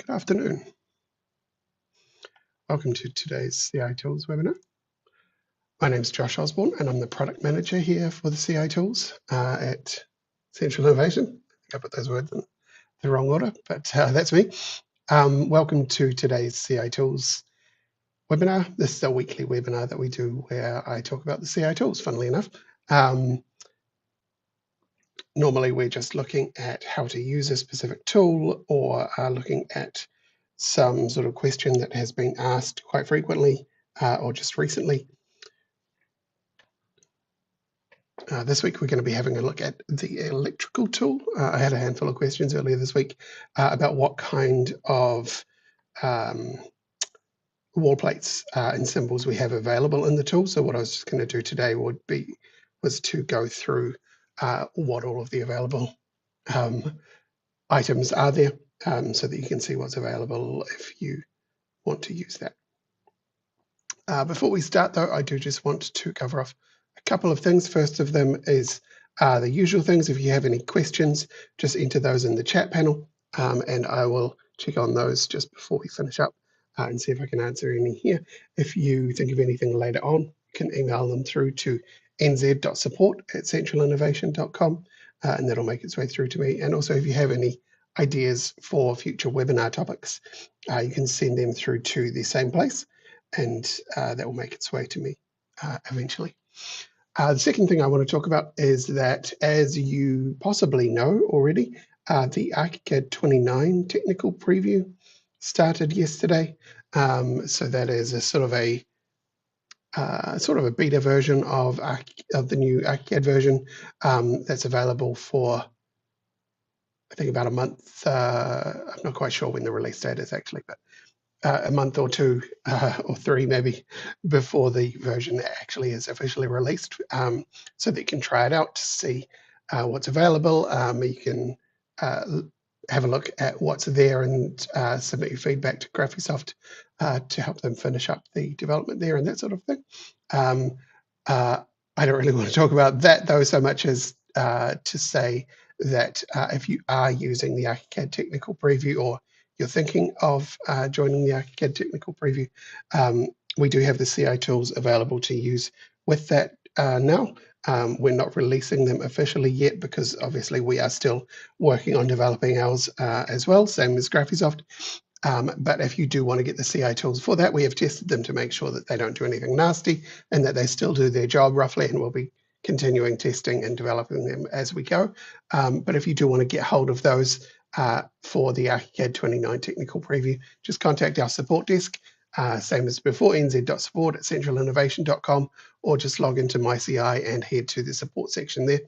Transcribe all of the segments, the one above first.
Good afternoon. Welcome to today's CI Tools webinar. My name is Josh Osborne and I'm the product manager here for the CI Tools at Central Innovation. I think I put those words in the wrong order, but that's me. Welcome to today's CI Tools webinar. This is a weekly webinar that we do where I talk about the CI Tools, funnily enough. Normally we're just looking at how to use a specific tool or looking at some sort of question that has been asked quite frequently or just recently. This week we're going to be having a look at the electrical tool. I had a handful of questions earlier this week about what kind of wall plates and symbols we have available in the tool. So what I was just going to do today was to go through what all of the available items are there so that you can see what's available if you want to use that. Before we start though, I do just want to cover off a couple of things. First of them is the usual things. If you have any questions, just enter those in the chat panel and I will check on those just before we finish up and see if I can answer any here. If you think of anything later on, you can email them through to nz.support@centralinnovation.com and that'll make its way through to me. And also if you have any ideas for future webinar topics, you can send them through to the same place and that will make its way to me eventually. The second thing I want to talk about is that, as you possibly know already, the ArchiCAD 29 technical preview started yesterday. So that is a sort of a beta version of the new ArchiCAD version that's available for, I think, about a month. I'm not quite sure when the release date is actually, but a month or two or three maybe before the version actually is officially released, so that you can try it out to see what's available. You can have a look at what's there and submit your feedback to Graphisoft to help them finish up the development there and that sort of thing. I don't really want to talk about that though so much as to say that if you are using the ArchiCAD technical preview or you're thinking of joining the ArchiCAD technical preview, we do have the CI tools available to use with that now. We're not releasing them officially yet because obviously we are still working on developing ours as well, same as Graphisoft. But if you do want to get the CI tools for that, we have tested them to make sure that they don't do anything nasty and that they still do their job roughly, and we'll be continuing testing and developing them as we go. But if you do want to get hold of those for the ArchiCAD 29 technical preview, just contact our support desk, same as before, nz.support@centralinnovation.com, or just log into MyCI and head to the support section there.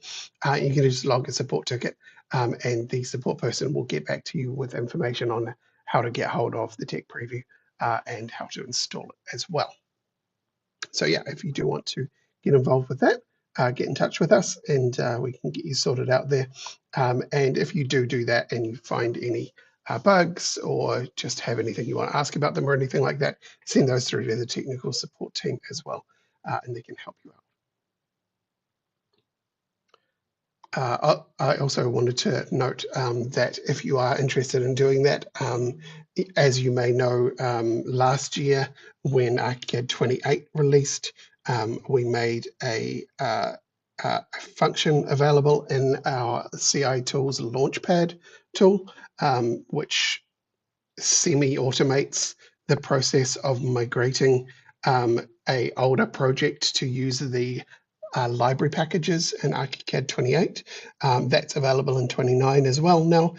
You can just log a support ticket and the support person will get back to you with information on how to get hold of the tech preview and how to install it as well. So yeah, if you do want to get involved with that, get in touch with us and we can get you sorted out there. And if you do that and you find any bugs or just have anything you want to ask about them or anything like that, send those through to the technical support team as well, and they can help you out. I also wanted to note that if you are interested in doing that, as you may know, last year when ArchiCAD 28 released, we made a function available in our CI Tools Launchpad tool, which semi-automates the process of migrating a older project to use the library packages in ArchiCAD 28. That's available in 29 as well now.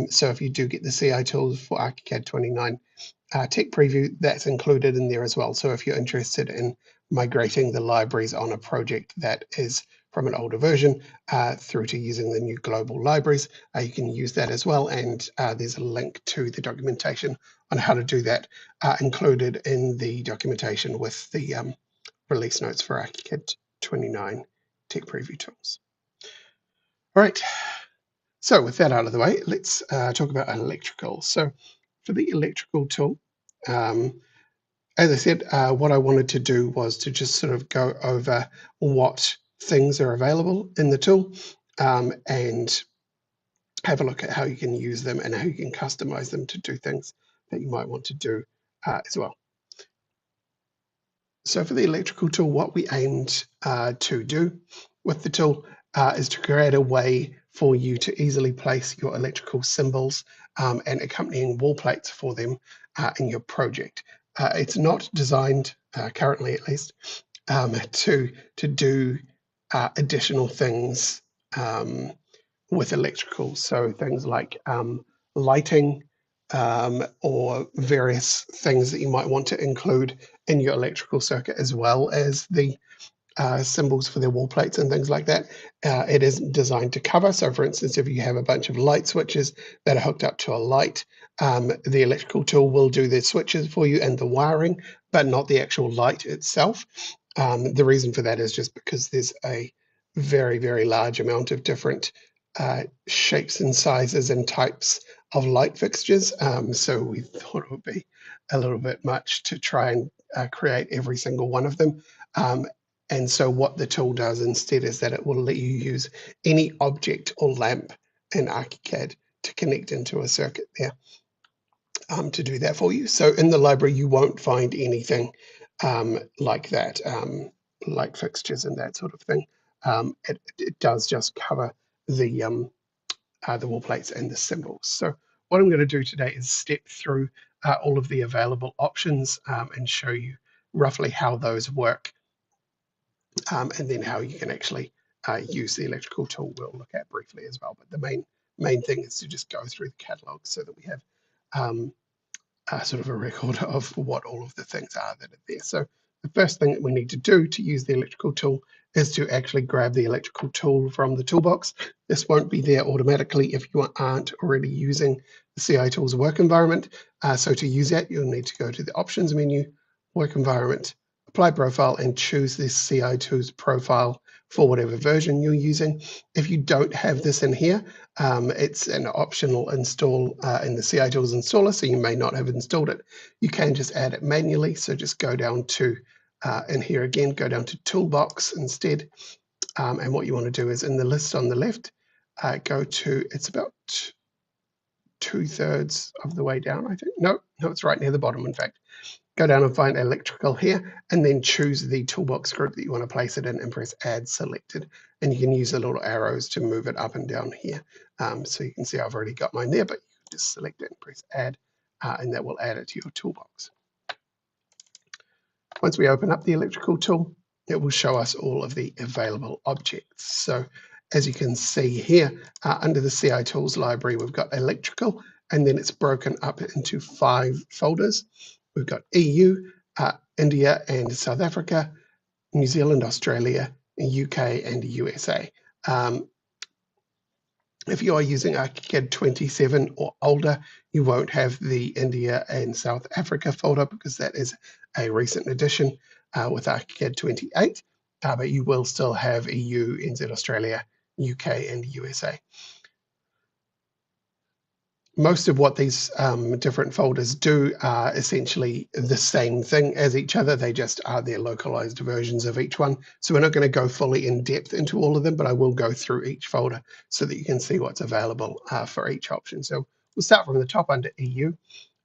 So if you do get the CI tools for ArchiCAD 29 tech preview, that's included in there as well. So if you're interested in migrating the libraries on a project that is from an older version through to using the new global libraries, you can use that as well. And there's a link to the documentation on how to do that included in the documentation with the release notes for ArchiCAD 29 tech preview tools. All right, so with that out of the way, let's talk about electrical. So for the electrical tool, as I said, what I wanted to do was to just sort of go over what things are available in the tool and have a look at how you can use them and how you can customize them to do things that you might want to do as well. So for the electrical tool, what we aimed to do with the tool is to create a way for you to easily place your electrical symbols and accompanying wall plates for them in your project. It's not designed, currently at least, to do additional things with electrical. So things like lighting or various things that you might want to include in your electrical circuit, as well as the symbols for their wall plates and things like that. It is designed to cover. So for instance, if you have a bunch of light switches that are hooked up to a light, the electrical tool will do the switches for you and the wiring, but not the actual light itself. The reason for that is just because there's a very, very large amount of different shapes and sizes and types of light fixtures. So we thought it would be a little bit much to try and create every single one of them. And so what the tool does instead is that it will let you use any object or lamp in ArchiCAD to connect into a circuit there to do that for you. So in the library, you won't find anything like that, like fixtures and that sort of thing. It does just cover the wall plates and the symbols. So what I'm going to do today is step through all of the available options and show you roughly how those work, and then how you can actually use the electrical tool we'll look at briefly as well. But the main thing is to just go through the catalog so that we have sort of a record of what all of the things are that are there. So the first thing that we need to do to use the electrical tool is to actually grab the electrical tool from the toolbox. This won't be there automatically if you aren't already using the CI Tools work environment. So to use that, you'll need to go to the options menu, work environment, apply profile, and choose this CI Tools profile for whatever version you're using. If you don't have this in here, it's an optional install in the CI Tools installer, so you may not have installed it. You can just add it manually, so just go down to, in here again, go down to Toolbox instead. And what you want to do is in the list on the left, go to, it's about 2/3 of the way down, I think. No, it's right near the bottom, in fact. Go down and find electrical here, and then choose the toolbox group that you want to place it in and press add selected. And you can use the little arrows to move it up and down here. So you can see I've already got mine there, but you can just select it and press add, and that will add it to your toolbox. Once we open up the electrical tool, it will show us all of the available objects. So as you can see here, under the CI Tools library, we've got electrical, and then it's broken up into 5 folders. We've got EU, India and South Africa, New Zealand, Australia, UK, and USA. If you are using ArchiCAD 27 or older, you won't have the India and South Africa folder because that is a recent addition with ArchiCAD 28, but you will still have EU, NZ, Australia, UK, and USA. Most of what these different folders do are essentially the same thing as each other. They just are their localized versions of each one. So we're not going to go fully in depth into all of them, but I will go through each folder so that you can see what's available for each option. So we'll start from the top under EU,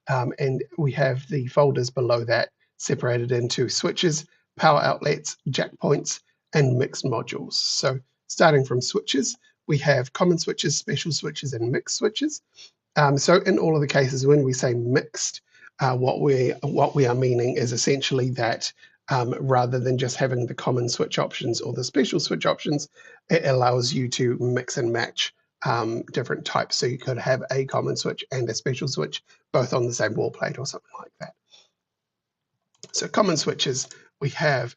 and we have the folders below that separated into switches, power outlets, jack points, and mixed modules. So starting from switches, we have common switches, special switches, and mixed switches. So in all of the cases, when we say mixed, what we are meaning is essentially that rather than just having the common switch options or the special switch options, it allows you to mix and match different types. So you could have a common switch and a special switch both on the same wall plate or something like that. So common switches, we have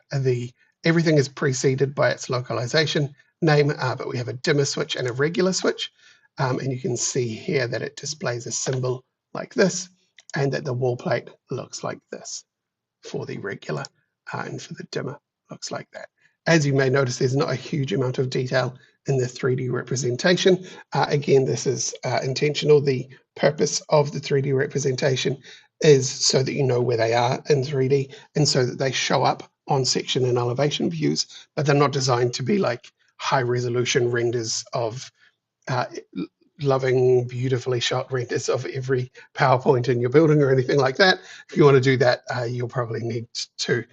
everything is preceded by its localization name, but we have a dimmer switch and a regular switch. And you can see here that it displays a symbol like this, and that the wall plate looks like this for the regular, and for the dimmer looks like that. As you may notice, there's not a huge amount of detail in the 3D representation. Again, this is intentional. The purpose of the 3D representation is so that you know where they are in 3D and so that they show up on section and elevation views, but they're not designed to be like high resolution renders of loving, beautifully shot renders of every PowerPoint in your building or anything like that. If you want to do that, you'll probably need to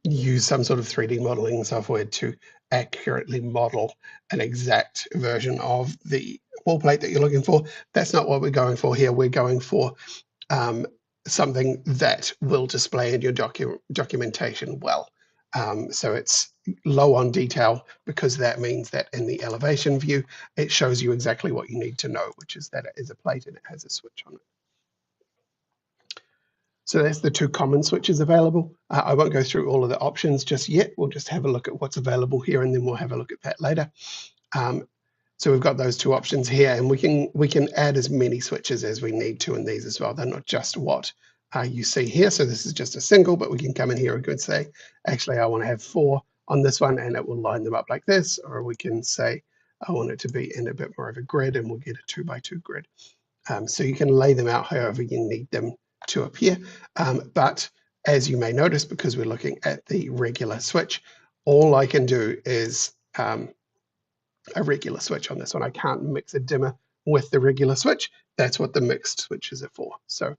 use some sort of 3D modeling software to accurately model an exact version of the wall plate that you're looking for. That's not what we're going for here. We're going for something that will display in your documentation well. So it's low on detail, because that means that in the elevation view, it shows you exactly what you need to know, which is that it is a plate and it has a switch on it. So that's the two common switches available. I won't go through all of the options just yet. We'll just have a look at what's available here, and then we'll have a look at that later. So we've got those two options here, and we can add as many switches as we need to in these as well. They're not just what you see here. So this is just a single, but we can come in here and say, actually, I want to have 4 on this one, and it will line them up like this. Or we can say, I want it to be in a bit more of a grid, and we'll get a 2x2 grid. So you can lay them out however you need them to appear. But as you may notice, because we're looking at the regular switch, all I can do is a regular switch on this one. I can't mix a dimmer with the regular switch. That's what the mixed switches are for. So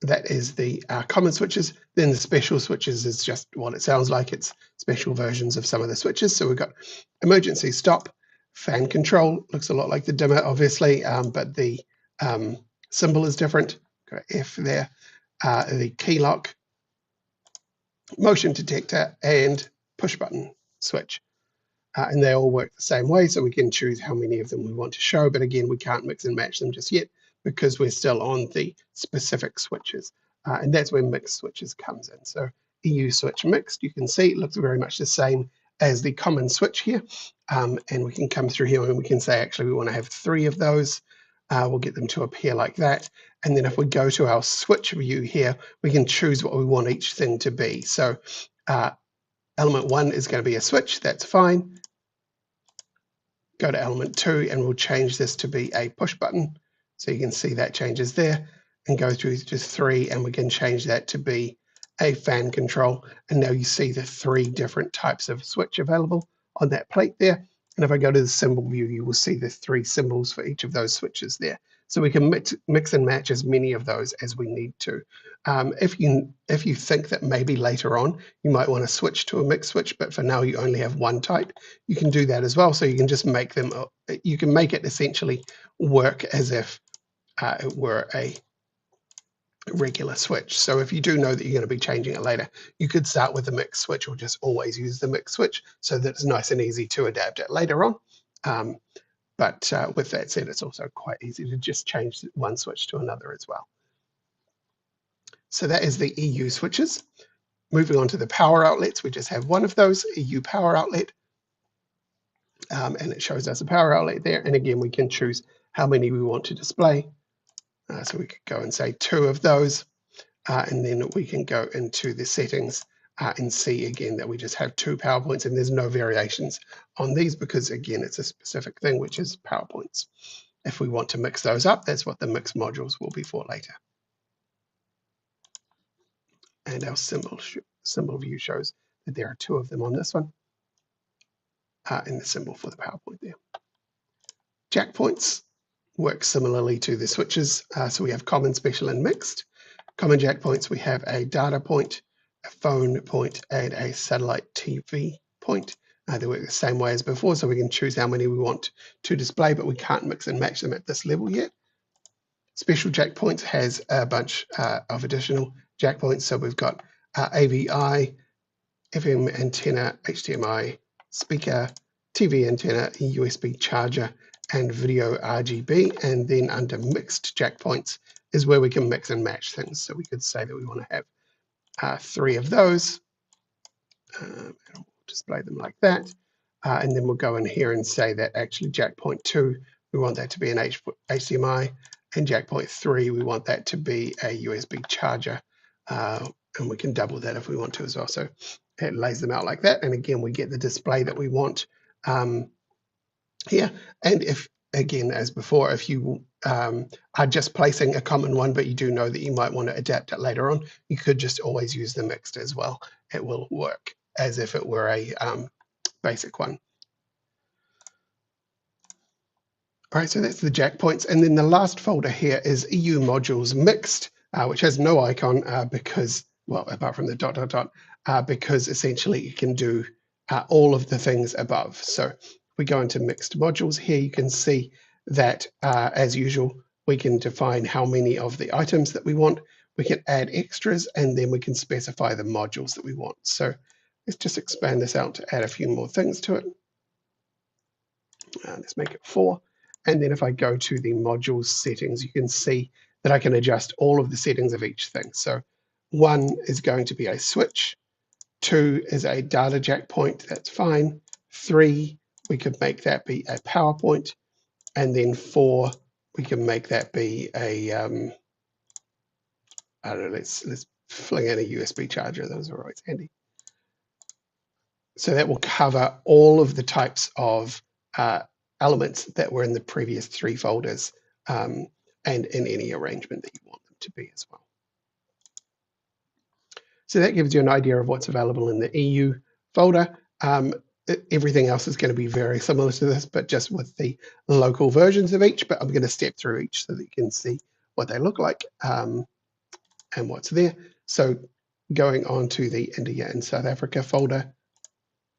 that is the common switches. Then the special switches is just what it sounds like. It's special versions of some of the switches. So we've got emergency stop, fan control, looks a lot like the dimmer, obviously, but the symbol is different. Got F there. The key lock, motion detector, and push button switch. And they all work the same way, so we can choose how many of them we want to show. But again, we can't mix and match them just yet, because we're still on the specific switches. And that's where mixed switches comes in. So EU switch mixed, you can see it looks very much the same as the common switch here. And we can come through here and we can say, actually, we want to have 3 of those. We'll get them to appear like that. And then if we go to our switch view here, we can choose what we want each thing to be. So element 1 is going to be a switch. That's fine. Go to element 2 and we'll change this to be a push button. So you can see that changes there, and go through to 3 and we can change that to be a fan control. And now you see the 3 different types of switch available on that plate there. And if I go to the symbol view, you will see the 3 symbols for each of those switches there. So we can mix and match as many of those as we need to. If you think that maybe later on you might want to switch to a mixed switch, but for now you only have one type, you can do that as well. So you can just make them, you can make it essentially work as if it were a regular switch. So if you do know that you're going to be changing it later, you could start with the mixed switch, or just always use the mixed switch so that it's nice and easy to adapt it later on. But with that said, it's also quite easy to just change one switch to another as well. So that is the EU switches. Moving on to the power outlets, we just have one of those, EU power outlet. And it shows us a power outlet there. And again, we can choose how many we want to display. So we could go and say 2 of those. And then we can go into the settings and see again that we just have 2 PowerPoints, and there's no variations on these, because again, it's a specific thing, which is PowerPoints. If we want to mix those up, that's what the mix modules will be for later. And our symbol view shows that there are 2 of them on this one, and the symbol for the PowerPoint there. Jack points work similarly to the switches. So we have common, special, and mixed. Common jack points, we have a data point, a phone point, and a satellite TV point. They work the same way as before, so we can choose how many we want to display, but we can't mix and match them at this level yet. Special jack points has a bunch of additional jack points. So we've got AVI, FM antenna, HDMI, speaker, TV antenna, USB charger, and video RGB. And then under mixed jack points is where we can mix and match things. So we could say that we want to have 3 of those. And we'll display them like that. And then we'll go in here and say that actually jack point 2, we want that to be an HDMI, and jack point 3, we want that to be a USB charger. And we can double that if we want to as well. So it lays them out like that. And again, we get the display that we want here. And if, again, as before, if you are just placing a common one, but you do know that you might want to adapt it later on, you could just always use the mixed as well. It will work as if it were a basic one. All right, so that's the jack points. And then the last folder here is EU modules mixed, which has no icon because, well, apart from the dot, dot, dot, because essentially you can do all of the things above. So if we go into mixed modules here, you can see that as usual, we can define how many of the items that we want. We can add extras, and then we can specify the modules that we want. So let's just expand this out to add a few more things to it. Let's make it 4. And then if I go to the modules settings, you can see that I can adjust all of the settings of each thing. So 1 is going to be a switch. 2 is a data jack point. That's fine. 3, we could make that be a PowerPoint. And then 4, we can make that be a, I don't know, let's fling in a USB charger. Those are always handy. So that will cover all of the types of elements that were in the previous 3 folders and in any arrangement that you want them to be as well. So that gives you an idea of what's available in the EU folder. Everything else is going to be very similar to this, but just with the local versions of each. But I'm going to step through each so that you can see what they look like and what's there. So going on to the India and South Africa folder,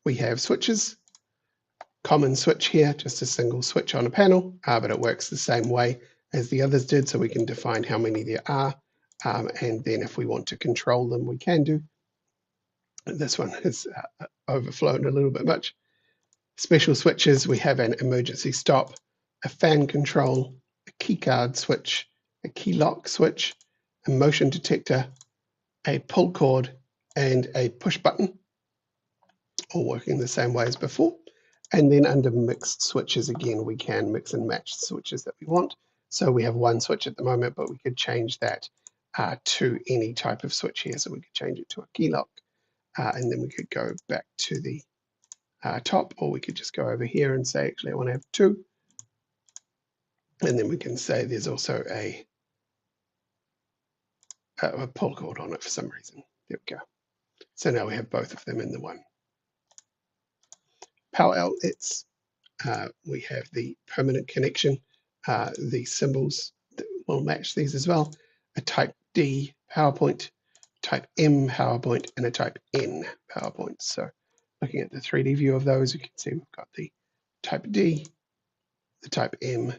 we have switches. Common switch here, just a single switch on a panel, but it works the same way as the others did, so we can define how many there are, and then if we want to control them, we can do. This one has overflown a little bit much. Special switches, we have an emergency stop, a fan control, a keycard switch, a key lock switch, a motion detector, a pull cord, and a push button, all working the same way as before. And then under mixed switches, again, we can mix and match the switches that we want. So we have one switch at the moment, but we could change that to any type of switch here. So we could change it to a key lock, and then we could go back to the top, or we could just go over here and say, actually, I want to have 2. And then we can say there's also a pull cord on it for some reason. There we go. So now we have both of them in the one. Power outlets. We have the permanent connection, the symbols that will match these as well, a type D PowerPoint, type M PowerPoint, and a type N PowerPoint. So looking at the 3D view of those, you can see we've got the type D, the type M,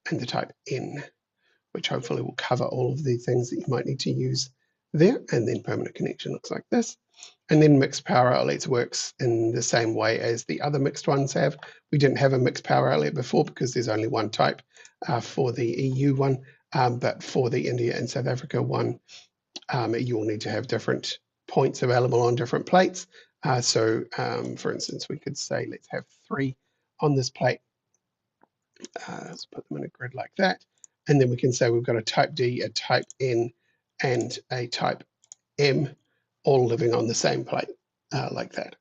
and the type N, which hopefully will cover all of the things that you might need to use there. And then permanent connection looks like this. And then mixed power outlets works in the same way as the other mixed ones have. We didn't have a mixed power outlet before because there's only one type for the EU one, but for the India and South Africa one, you will need to have different points available on different plates. So for instance, we could say, let's have 3 on this plate. Let's put them in a grid like that. And then we can say we've got a type D, a type N, and a type M, all living on the same plate like that.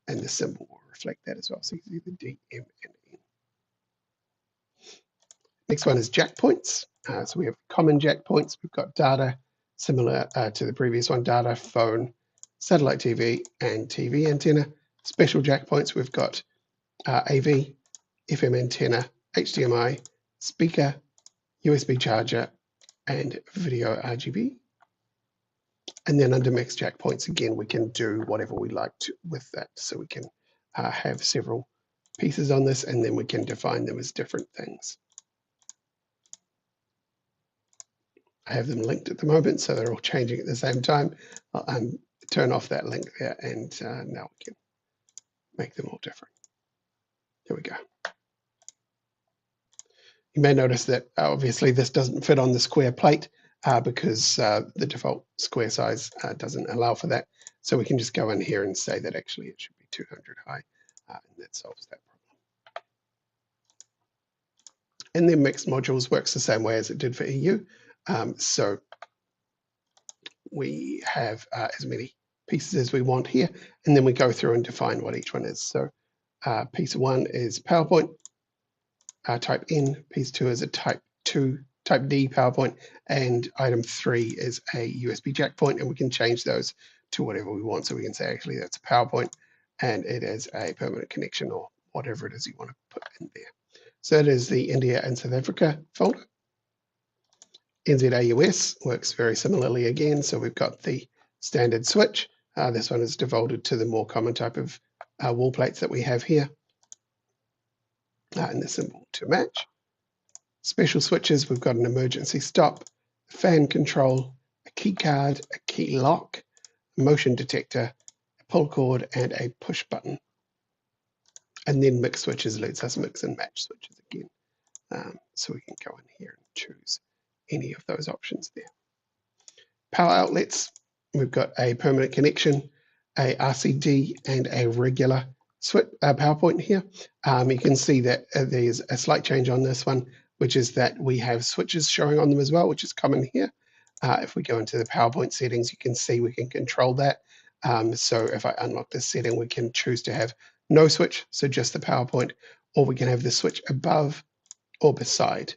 And the symbol will reflect that as well. So you can see the D, M, and N. Next one is jack points. So we have common jack points. We've got data, similar to the previous one, data, phone, satellite TV, and TV antenna. Special jack points, we've got AV, FM antenna, HDMI, speaker, USB charger, and video RGB. And then under mixed jack points, again, we can do whatever we like to with that. So we can have several pieces on this, and then we can define them as different things. I have them linked at the moment, so they're all changing at the same time. I'll turn off that link there, and now we can make them all different. Here we go. You may notice that obviously this doesn't fit on the square plate because the default square size doesn't allow for that. So we can just go in here and say that actually it should be 200 high, and that solves that problem. And then mixed modules works the same way as it did for EU. So we have as many pieces as we want here, and then we go through and define what each one is. So piece 1 is PowerPoint. Type N, piece 2 is a type D PowerPoint, and item 3 is a USB jack point, and we can change those to whatever we want. So we can say actually that's a PowerPoint and it is a permanent connection or whatever it is you want to put in there. So that is the India and South Africa folder. NZAUS works very similarly again. So we've got the standard switch. This one is devoted to the more common type of wall plates that we have here. And the symbol to match. Special switches, we've got an emergency stop, fan control, a key card, a key lock, a motion detector, a pull cord, and a push button. And then mix switches lets us mix and match switches again. So we can go in here and choose any of those options there. Power outlets, we've got a permanent connection, a RCD, and a regular switch power point here. You can see that there's a slight change on this one, which is that we have switches showing on them as well, which is common here. If we go into the PowerPoint settings, you can see we can control that. So if I unlock this setting, we can choose to have no switch, so just the PowerPoint, or we can have the switch above or beside.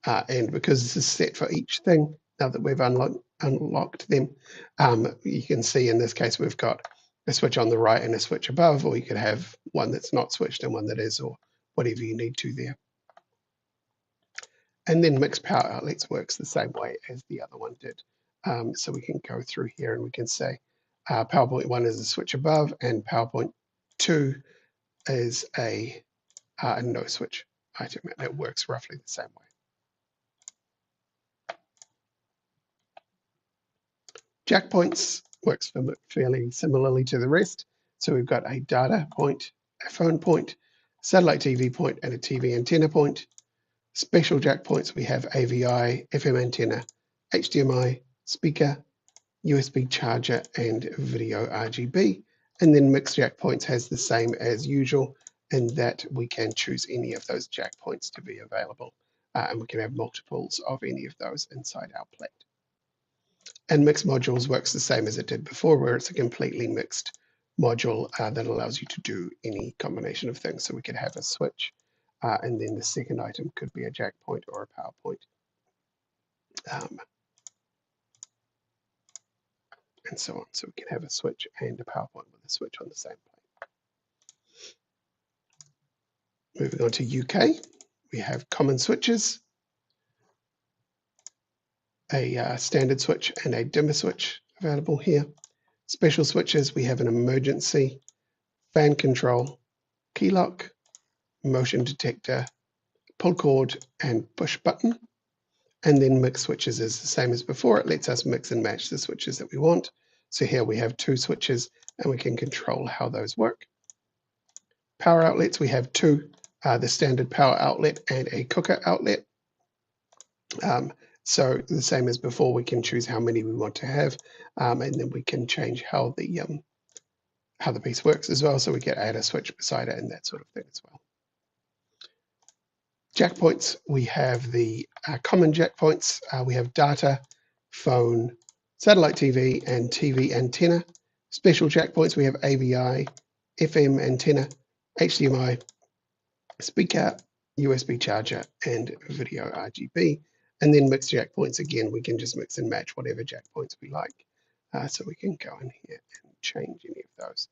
And because this is set for each thing, now that we've unlocked them, you can see in this case we've got a switch on the right and a switch above, or you could have one that's not switched and one that is, or whatever you need to there. And then mixed power outlets works the same way as the other one did. So we can go through here and we can say PowerPoint 1 is a switch above and PowerPoint 2 is a no switch item. And it works roughly the same way. Jack points works fairly similarly to the rest. So we've got a data point, a phone point, satellite TV point, and a TV antenna point. Special jack points, we have AVI, FM antenna, HDMI, speaker, USB charger, and video RGB. And then mixed jack points has the same as usual in that we can choose any of those jack points to be available. And we can have multiples of any of those inside our plate. And mixed modules works the same as it did before, where it's a completely mixed module that allows you to do any combination of things. So we could have a switch, and then the second item could be a jack point or a power point. And so on. So we can have a switch and a power point with a switch on the same plate. Moving on to UK, we have common switches, a standard switch and a dimmer switch available here. Special switches, we have an emergency, fan control, key lock, motion detector, pull cord, and push button. And then mix switches is the same as before. It lets us mix and match the switches that we want. So here we have 2 switches and we can control how those work. Power outlets, we have 2, the standard power outlet and a cooker outlet. So the same as before, we can choose how many we want to have, and then we can change how the piece works as well. So we can add a switch beside it and that sort of thing as well. Jack points, we have the common jack points. We have data, phone, satellite TV, and TV antenna. Special jack points, we have AVI, FM antenna, HDMI, speaker, USB charger, and video RGB. And then mixed jack points, again, we can just mix and match whatever jack points we like. So we can go in here and change any of those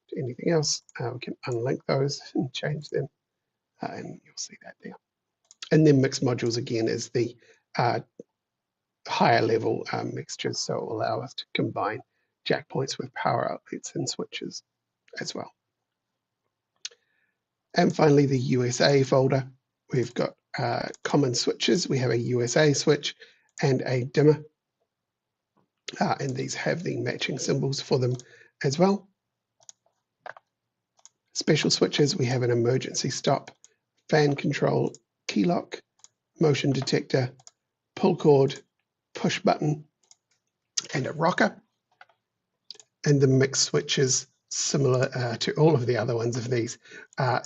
to anything else. We can unlink those and change them, and you'll see that there. And then mixed modules, again, is the higher level mixtures, so it will allow us to combine jack points with power outlets and switches as well. And finally, the USA folder. We've got common switches. We have a USA switch and a dimmer, and these have the matching symbols for them as well. Special switches, we have an emergency stop, fan control, key lock, motion detector, pull cord, push button, and a rocker. And the mix switches, similar to all of the other ones of these,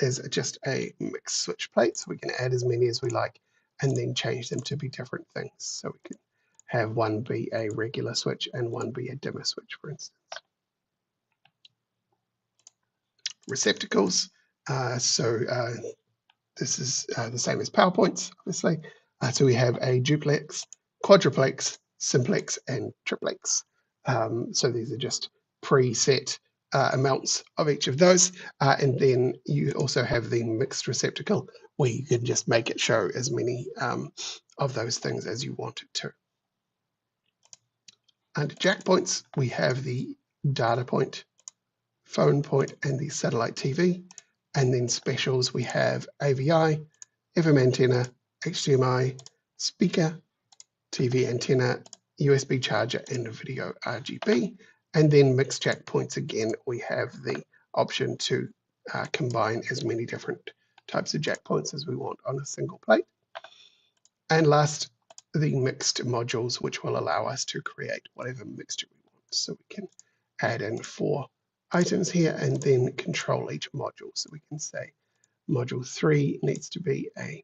is just a mixed switch plate. So we can add as many as we like and then change them to be different things. So we can have one be a regular switch and one be a dimmer switch, for instance. Receptacles. This is the same as PowerPoints, obviously. So we have a duplex, quadruplex, simplex, and triplex. So these are just preset amounts of each of those. And then you also have the mixed receptacle where you can just make it show as many of those things as you want it to. Under jack points, we have the data point, phone point, and the satellite TV. And then specials, we have AVI, FM antenna, HDMI, speaker, TV antenna, USB charger, and a video RGB. And then mixed jack points again, we have the option to combine as many different types of jack points as we want on a single plate. And last, the mixed modules, which will allow us to create whatever mixture we want. So we can add in 4 items here and then control each module. So we can say module 3 needs to be a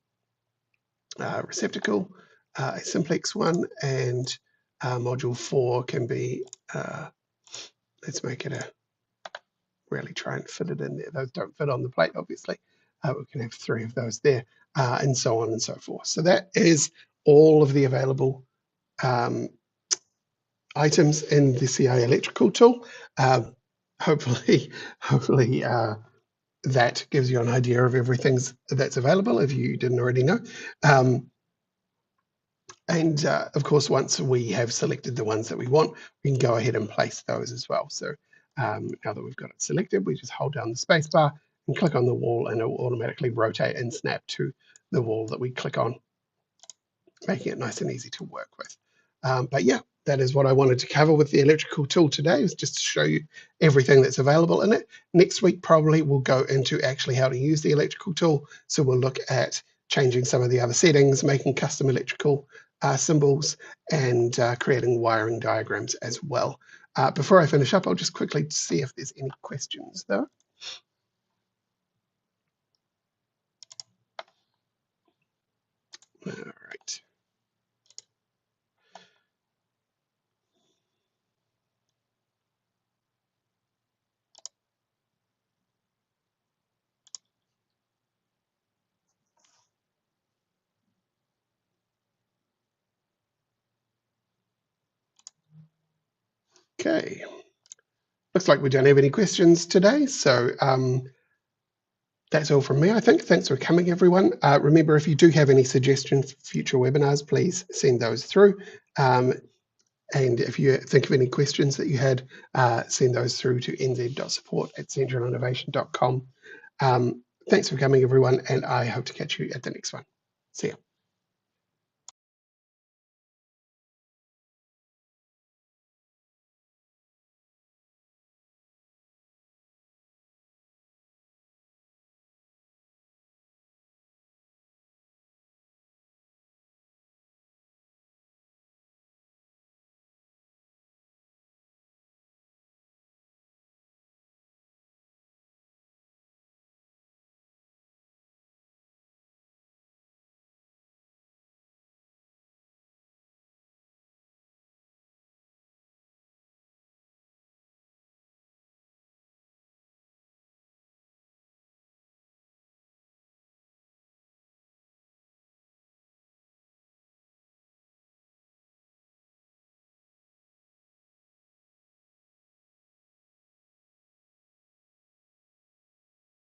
receptacle, a simplex one, and module 4 can be, let's make it a, really try and fit it in there. Those don't fit on the plate, obviously. We can have 3 of those there, and so on and so forth. So that is all of the available items in the CI electrical tool. Hopefully that gives you an idea of everything that's available if you didn't already know. And of course, once we have selected the ones that we want, we can go ahead and place those as well. So now that we've got it selected, we just hold down the space bar and click on the wall, and it will automatically rotate and snap to the wall that we click on, making it nice and easy to work with. But yeah, that is what I wanted to cover with the electrical tool today, is just to show you everything that's available in it. Next week, probably we'll go into actually how to use the electrical tool. So we'll look at changing some of the other settings, making custom electrical symbols, and creating wiring diagrams as well. Before I finish up, I'll just quickly see if there's any questions though. All right. Okay. Looks like we don't have any questions today, so that's all from me, I think. Thanks for coming, everyone. Remember, if you do have any suggestions for future webinars, please send those through. And if you think of any questions that you had, send those through to nz.support@centralinnovation.com. Thanks for coming, everyone, and I hope to catch you at the next one. See ya.